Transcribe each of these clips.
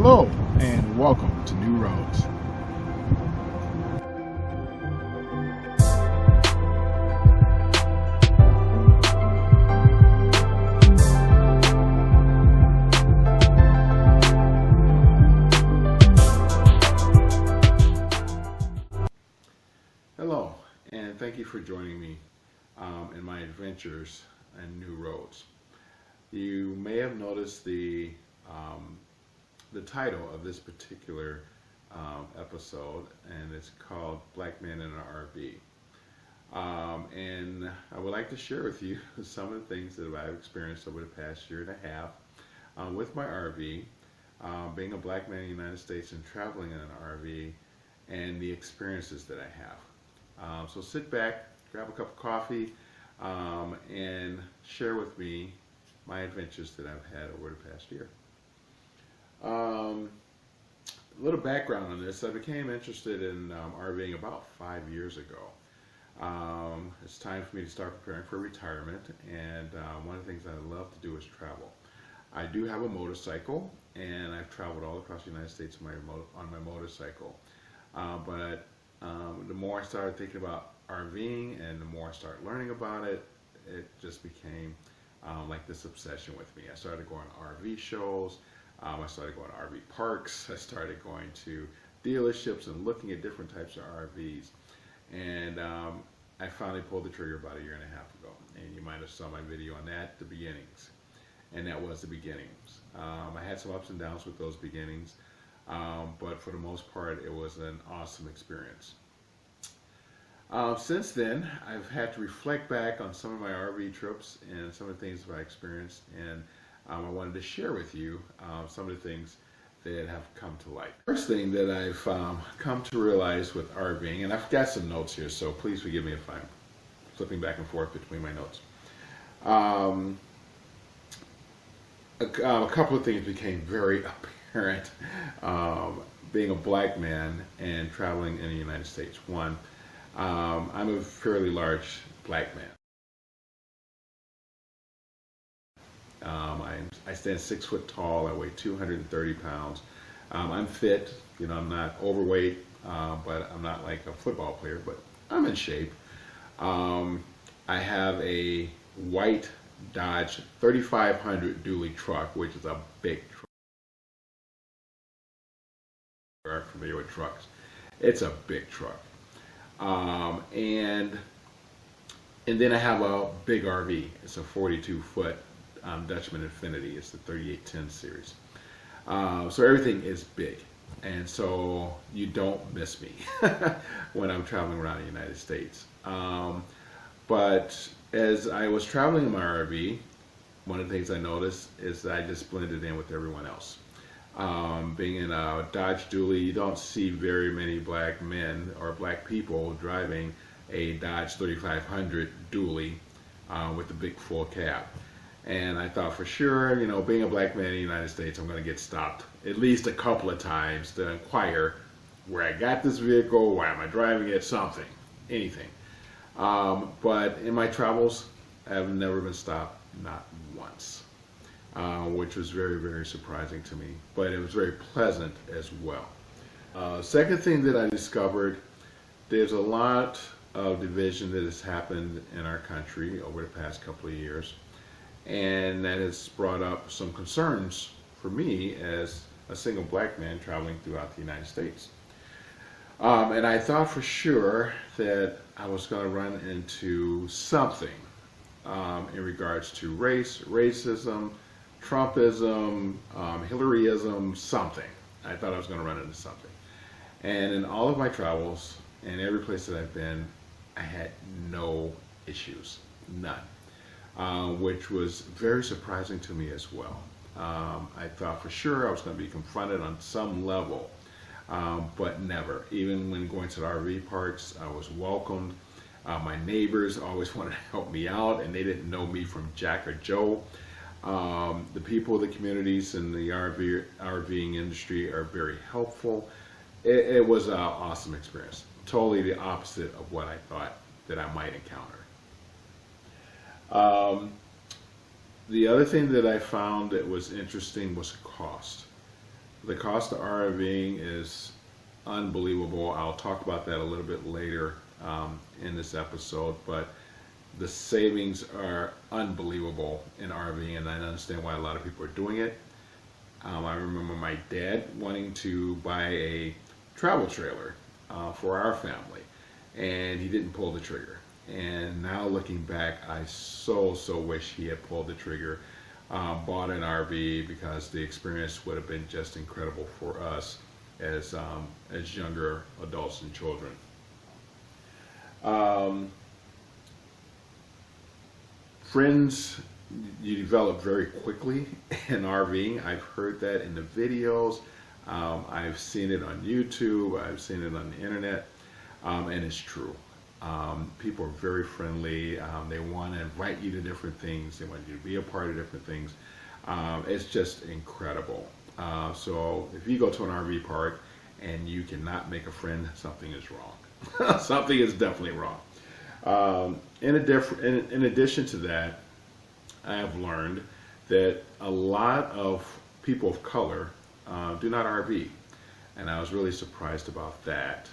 Hello and welcome to New Roads. Hello and thank you for joining me in my adventures in New Roads. You may have noticed the title of this particular episode, and it's called Black Man in an RV. And I would like to share with you some of the things that I've experienced over the past year and a half with my RV, being a black man in the United States and traveling in an RV, and the experiences that I have. So sit back, grab a cup of coffee, and share with me my adventures that I've had over the past year. A little background on this. I became interested in RVing about 5 years ago. It's time for me to start preparing for retirement, and one of the things I love to do is travel. I do have a motorcycle, and I've traveled all across the United States on my motorcycle. But the more I started thinking about RVing and the more I started learning about it, it just became like this obsession with me. I started going to RV shows. I started going to RV parks. I started going to dealerships and looking at different types of RVs. And I finally pulled the trigger about a year and a half ago. And you might have saw my video on that, the beginnings. And that was the beginnings. I had some ups and downs with those beginnings. But for the most part, it was an awesome experience. Since then, I've had to reflect back on some of my RV trips and some of the things that I experienced, and I wanted to share with you some of the things that have come to light. First thing that I've come to realize with RVing, and I've got some notes here, so please forgive me if I'm flipping back and forth between my notes. A couple of things became very apparent being a black man and traveling in the United States. One, I'm a fairly large black man. I stand 6 foot tall. I weigh 230 pounds. I'm fit. You know, I'm not overweight, but I'm not like a football player, but I'm in shape. I have a white Dodge 3500 dually truck, which is a big truck. If you're familiar with trucks, it's a big truck. And then I have a big RV. It's a 42-foot Dutchman Infinity. It's the 3810 series. So everything is big, and so you don't miss me when I'm traveling around the United States. But as I was traveling in my RV, one of the things I noticed is that I just blended in with everyone else. Being in a Dodge Dually, you don't see very many black men or black people driving a Dodge 3500 Dually with a big full cab. And I thought for sure, you know, being a black man in the United States, I'm going to get stopped at least a couple of times to inquire where I got this vehicle, why am I driving it, something, anything. But in my travels, I've never been stopped, not once. Which was very, very surprising to me, but it was very pleasant as well. Second thing that I discovered, there's a lot of division that has happened in our country over the past couple of years, and that has brought up some concerns for me as a single black man traveling throughout the United States. And I thought for sure that I was going to run into something in regards to race, racism, Trumpism, Hillaryism, something. I thought I was going to run into something. And in all of my travels, and every place that I've been, I had no issues, none, which was very surprising to me as well. I thought for sure I was going to be confronted on some level, but never. Even when going to the RV parks, I was welcomed. My neighbors always wanted to help me out, and they didn't know me from Jack or Joe. The people of the communities in the RVing industry are very helpful. It was an awesome experience. Totally the opposite of what I thought that I might encounter. The other thing that I found that was interesting was cost. The cost of RVing is unbelievable. I'll talk about that a little bit later in this episode, but the savings are unbelievable in RVing, and I understand why a lot of people are doing it. I remember my dad wanting to buy a travel trailer for our family, and he didn't pull the trigger. And now looking back, I so wish he had pulled the trigger, bought an RV, because the experience would have been just incredible for us as younger adults and children. Friends you develop very quickly in RVing. I've heard that in the videos. I've seen it on YouTube. I've seen it on the internet, and it's true. People are very friendly. They want to invite you to different things. They want you to be a part of different things. It's just incredible. So if you go to an RV park and you cannot make a friend, something is wrong. Something is definitely wrong. In addition to that, I have learned that a lot of people of color do not RV, and I was really surprised about that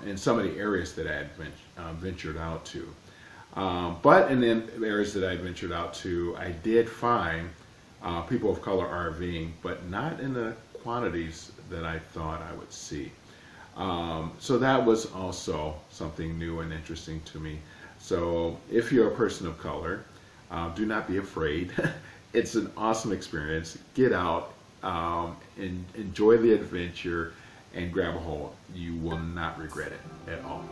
in some of the areas that I had ventured out to. But in the areas that I ventured out to, I did find people of color RVing, but not in the quantities that I thought I would see. So that was also something new and interesting to me. So if you're a person of color, do not be afraid. It's an awesome experience. Get out, and enjoy the adventure, and grab a hold. You will not regret it at all.